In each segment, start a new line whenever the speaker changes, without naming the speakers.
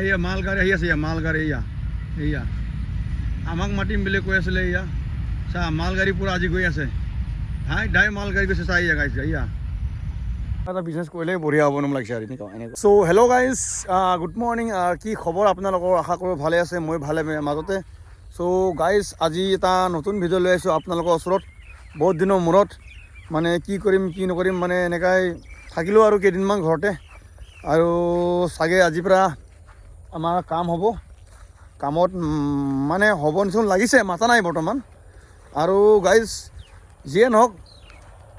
এয়া মালগাড়ী আহি আছে, মালগাড়ী এয়া আমাক মাতিম বুলি কৈ আছিলে। এয়া চা মালগাড়ী পূৰা আজি গৈ আছে, ডাই মালগাড়ী গৈছে। চা এয়া গাইছে, এয়া এটা বিজনেছ কৰিলে বঢ়িয়া হ'ব নাম লাগিছে আৰু এনেকুৱা। চ' হেল্ল' গাইজ, গুড মৰ্ণিং। কি খবৰ আপোনালোকৰ? আশা কৰোঁ ভালে আছে, মই ভালে মাজতে। চ' গাইজ আজি এটা নতুন ভিডিঅ' লৈ আহিছোঁ আপোনালোকৰ ওচৰত। বহুত দিনৰ মূৰত মানে কি কৰিম কি নকৰিম মানে এনেকাই থাকিলোঁ আৰু কেইদিনমান ঘৰতে। আৰু চাগে আজিৰ পৰা আমাৰ কাম হ'ব। কামত মানে হ'ব নিচিনা লাগিছে, মাতা নাই বৰ্তমান। আৰু গাইজ যিয়ে নহওক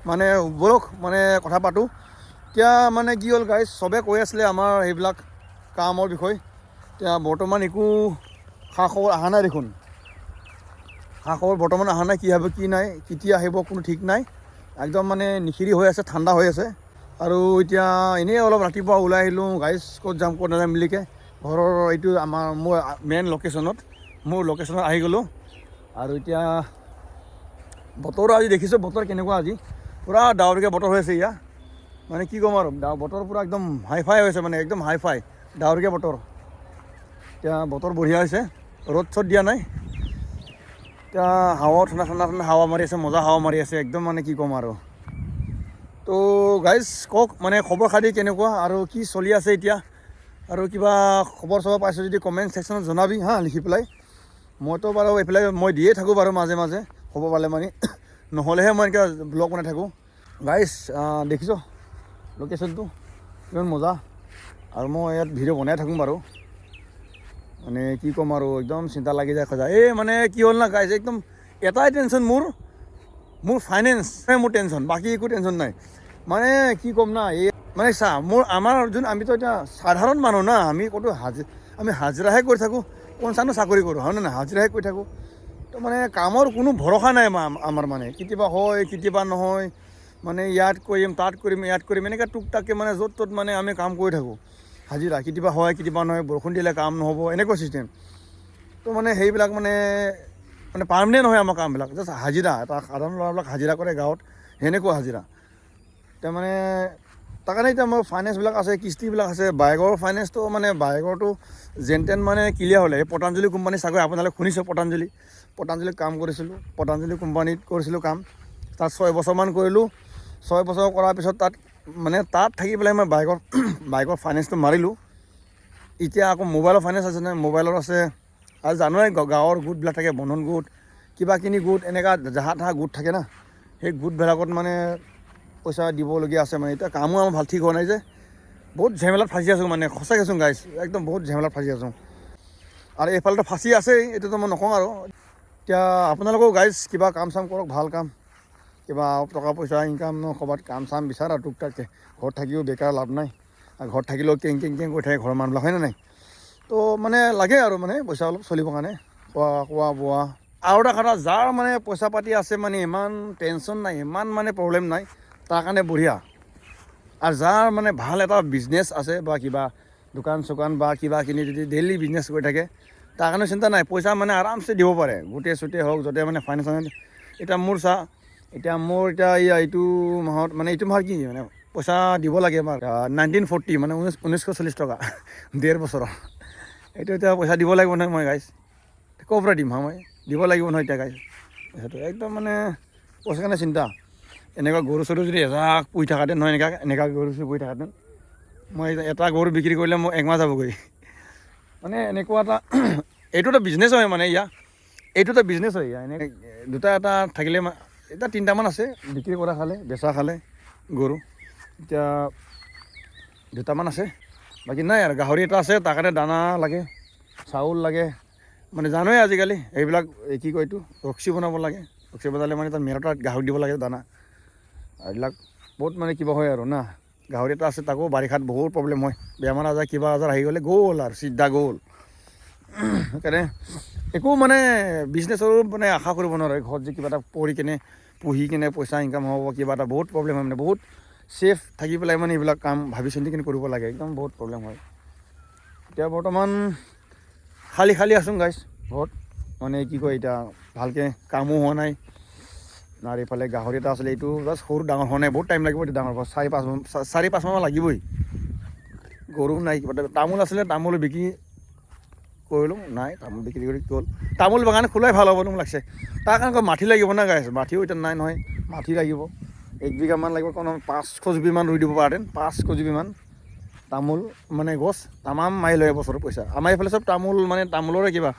মানে বলক মানে কথা পাতোঁ। এতিয়া মানে কি হ'ল গাইজ, চবে কৈ আছিলে আমাৰ সেইবিলাক কামৰ বিষয়ে। এতিয়া বৰ্তমান একো খা খবৰ অহা নাই দেখোন। খা খবৰ বৰ্তমান অহা নাই, কি হ'ব কি নাই, কেতিয়া আহিব কোনো ঠিক নাই। একদম মানে নিখিৰি হৈ আছে, ঠাণ্ডা হৈ আছে। আৰু এতিয়া এনেই অলপ ৰাতিপুৱা ওলাই আহিলোঁ গাইজ, ক'ত যাম ক'ত নাযাম বুলিকৈ। ঘৰৰ এইটো মোৰ মেইন লোকেশ্যনত আহি গ'লোঁ। আৰু এতিয়া বতৰো আজি দেখিছোঁ, বতৰ কেনেকুৱা আজি পূৰা ডাৱৰীয়া বতৰ হৈ আছে। ইয়াত মানে কি ক'ম আৰু, বতৰ পূৰা একদম হাই ফাই হৈছে, মানে একদম হাই ফাই ডাৱৰীয়া বতৰ। এতিয়া বতৰ বঢ়িয়া হৈছে, ৰ'দ চ'দ দিয়া নাই। এতিয়া হাৱা ঠাণ্ডা হাৱা মাৰি আছে, মজা হাৱা মাৰি আছে একদম, মানে কি ক'ম আৰু। তো গাইজ কওক মানে খবৰ খাতি কেনেকুৱা আৰু কি চলি আছে এতিয়া। আৰু কিবা খবৰ চবৰ পাইছোঁ যদি কমেণ্ট ছেকশ্যনত জনাবি লিখি পেলাই। মইতো বাৰু এইফালে মই দিয়ে থাকোঁ বাৰু মাজে মাজে খবৰ পালে মানে, নহ'লেহে মই এনেকৈ ব্লগ বনাই থাকোঁ। গাইজ দেখিছ লোকেশ্যনটো কিমান মজা। আৰু মই ইয়াত ভিডিঅ' বনাই থাকোঁ বাৰু, মানে কি ক'ম আৰু একদম চিন্তা লাগি যায় খজা। এই মানে কি হ'ল না গাইজ, একদম এটাই টেনশ্যন মোৰ ফাইনেন্স মোৰ টেনশ্যন, বাকী একো টেনশ্যন নাই। মানে কি ক'ম না, এই মানে চা আমাৰ আমিতো এতিয়া সাধাৰণ মানুহ না, আমি ক'তো আমি হাজিৰাহে কৰি থাকোঁ, কোনচানো চাকৰি কৰোঁ হয় নে, হাজিৰাহে কৰি থাকোঁ। তো মানে কামৰ কোনো ভৰসা নাই আমাৰ, মানে কেতিয়াবা হয় কেতিয়াবা নহয়। মানে ইয়াত কৰিম তাত কৰিম এনেকৈ টুক টাককৈ মানে য'ত ত'ত মানে আমি কাম কৰি থাকোঁ হাজিৰা। কেতিয়াবা হয় কেতিয়াবা নহয়, বৰষুণ দিলে কাম নহ'ব, এনেকুৱা চিষ্টেম। তো মানে সেইবিলাক মানে পাৰ্মানেণ্ট নহয় আমাৰ কামবিলাক, জাষ্ট হাজিৰা। এটা সাধাৰণ ল'ৰাবিলাক হাজিৰা কৰে গাঁৱত, সেনেকুৱা হাজিৰা। এতিয়া মানে তাৰ কাৰণে এতিয়া মোৰ ফাইনেন্সবিলাক আছে, কিস্তিবিলাক আছে। বাইকৰ ফাইনেন্সটো মানে বাইকৰটো যেন তেন মানে ক্লিয়াৰ হ'লে। এই পতঞ্জলি কোম্পানী চাগৈ আপোনালোকে শুনিছে, পতঞ্জলিত কাম কৰিছিলোঁ, পতঞ্জলি কোম্পানীত কৰিছিলোঁ কাম। তাত 6 বছৰমান কৰিলোঁ। 6 বছৰ কৰাৰ পিছত তাত থাকি পেলাই মই বাইকৰ ফাইনেন্সটো মাৰিলোঁ। এতিয়া আকৌ মোবাইলৰ ফাইনেন্স আছে নহয়, মোবাইলৰ আছে। আৰু জানোৱেই গাঁৱৰ গোটবিলাক থাকে, বন্ধন গোট কিবা কিনি গোট, এনেকুৱা জাহা তাহা গোট থাকে না। সেই গোটবিলাকত মানে পইচা দিবলগীয়া আছে। মানে এতিয়া কামো আমাৰ ভাল ঠিক হোৱা নাই যে, বহুত ঝেমেলাত ফাঁচি আছোঁ, মানে সঁচাকৈ কৈছোঁ গাইছ, একদম বহুত ঝেমেলাত ফাঁচি আছোঁ। আৰু এইফালেতো ফাঁচি আছেই, এইটোতো মই নকওঁ আৰু। এতিয়া আপোনালোকেও গাইজ কিবা কাম চাম কৰক, ভাল কাম, কিবা টকা পইচা ইনকাম ক'ৰবাত কাম চাম বিচাৰা টুক টাককৈ। ঘৰত থাকিও বেকাৰ লাভ নাই, আৰু ঘৰত থাকিলেও কেং কৰি থাকে ঘৰৰ মানুহবিলাক, হয় নে নাই। তো মানে লাগে আৰু মানে পইচা অলপ চলিবৰ কাৰণে, খোৱা বোৱা। আৰু এটা কথা, যাৰ মানে পইচা পাতি আছে, মানে ইমান টেনশ্যন নাই, ইমান মানে প্ৰব্লেম নাই, তাৰ কাৰণে বঢ়িয়া। আৰু যাৰ মানে ভাল এটা বিজনেছ আছে বা কিবা দোকান চোকান বা কিবা কিনি যদি ডেইলি বিজনেছ কৰি থাকে, তাৰ কাৰণে চিন্তা নাই, পইচা মানে আৰামছে দিব পাৰে। গোটেই চুটেই হওক, য'তে মানে ফাইনেন্স। এতিয়া মোৰ এইটো মাহত মানে এইটো মাহত কি মানে পইচা দিব লাগে আমাৰ 1940 মানে 1940 টকা 1.5 বছৰৰ। এইটো এতিয়া পইচা দিব লাগিব নহয় মই গাইছ, ক'ৰ পৰা দিম মই দিব লাগিব নহয় এতিয়া গাইছ। সেইটো একদম মানে পইচাৰ কাৰণে চিন্তা। এনেকুৱা গৰু চৰু যদি এজাক পুহি থকাহেঁতেন নহয়, এনেকুৱা গৰু চৰু পুহি থকাহেঁতেন, মই এটা গৰু বিক্ৰী কৰিলে মই 1 মাহ যাবগৈ। মানে এনেকুৱা এটা এইটো এটা বিজনেছ হয় মানে এইটো এটা বিজনেছ হয়। এনে দুটা এটা থাকিলে, এতিয়া 3টামান আছে বিক্ৰী কৰা বেচা খালে গৰু। এতিয়া 2টামান আছে, বাকী নাই আৰু। গাহৰি এটা আছে, তাৰ কাৰণে দানা লাগে, চাউল লাগে। মানে জানোৱেই আজিকালি এইবিলাক কি কয় এইটো ৰক্সি বনাব লাগে, ৰক্সি বনালে মানে তাত মেৰটাত গাহৰি দিব লাগে দানা। এইবিলাক বহুত মানে কিবা হয় আৰু না। গাহৰি এটা আছে, তাকো বাৰিষাত বহুত প্ৰব্লেম হয়, বেমাৰ আজাৰ কিবা আজাৰ আহি গ'লে গ'ল আৰু চিধা গ'ল। সেইকাৰণে একো মানে বিজনেছৰো মানে আশা কৰিব নোৱাৰে। ঘৰত যে কিবা এটা পুহি কেনে পইচা ইনকাম হ'ব, কিবা এটা বহুত প্ৰব্লেম হয়। মানে বহুত ছেফ থাকি পেলাই মানে এইবিলাক কাম ভাবি চিন্তি কিনে কৰিব লাগে, একদম বহুত প্ৰব্লেম হয়। এতিয়া বৰ্তমান খালী আছোঁ গাইছ ঘৰত, মানে কি কয় এতিয়া ভালকৈ কামো হোৱা নাই। আৰু এইফালে গাহৰি এটা আছিলে, এইটো জাষ্ট সৰু, ডাঙৰ হোৱা নাই, বহুত টাইম লাগিব এইটো ডাঙৰ হোৱা, 4-5 মাহ লাগিবই। গৰু নাই, কিবা তামোল আছিলে, তামোল বিকি কৰিলোঁ নাই তামোল বিক্ৰী কৰি গ'ল তামোল বাগান খোলাই ভাল হ'ব মোক লাগছে তাৰ কাৰণে মাটি লাগিব না গাইছ মাটিও এতিয়া নাই নহয় মাটি লাগিব 1 বিঘামান লাগিব কোনো 500 জুপিমান ৰুই দিব পাৰেন 500 জুপিমান তামোল মানে গছ তামাম মাৰি লয় বছৰৰ পইচা আমাৰ এইফালে চব তামোল মানে তামোলৰে কিবা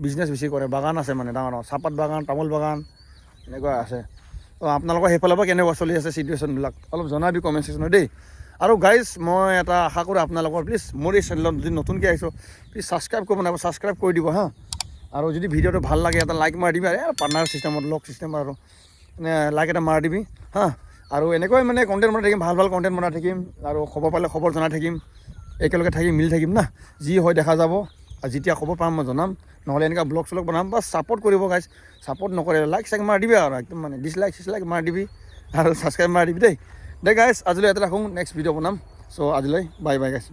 বিজনেছ বেছি কৰে বাগান আছে মানে ডাঙৰ চাহপাত বাগান তামোল বাগান এনেকুৱা আছে তো আপোনালোকৰ সেইফালৰ পৰা কেনেকুৱা চলি আছে চিটুৱেশ্যনবিলাক অলপ জনাবি কমেণ্ট ছেকশ্যনত দেই আৰু গাইজ মই এটা আশা কৰোঁ আপোনালোকৰ প্লিজ মোৰ এই চেনেলত যদি নতুনকৈ আহিছোঁ প্লিজ ছাবস্ক্ৰাইব কৰিব নাপাব ছাবস্ক্ৰাইব কৰি দিব হা আৰু যদি ভিডিঅ'টো ভাল লাগে এটা লাইক মাৰি দিবি আৰু পাৰ্টনাৰ চিষ্টেমত লগ চিষ্টেম আৰু লাইক এটা মাৰি দিবি হা আৰু এনেকৈ মানে কণ্টেণ্ট বনাই থাকিম ভাল ভাল কণ্টেণ্ট বনাই থাকিম আৰু খবৰ পালে খবৰ জনাই থাকিম একেলগে থাকিম মিলি থাকিম না যি হয় দেখা যাব আৰু যেতিয়া খবৰ পাম মই জনাম নহ'লে এনেকুৱা ব্লগ চলগ বনাম বা ছাপোৰ্ট কৰিব গাইজ ছাপোৰ্ট নকৰে লাইক চাইক মাৰি দিবি আৰু একদম মানে ডিছলাইক মাৰি দিবি আৰু ছাবস্ক্ৰাইব মাৰি দিবি দেই গাইজ আজিলৈ এটা ৰাখোঁ নেক্সট ভিডিঅ' বনাম চ' আজিলৈ বাই গাইজ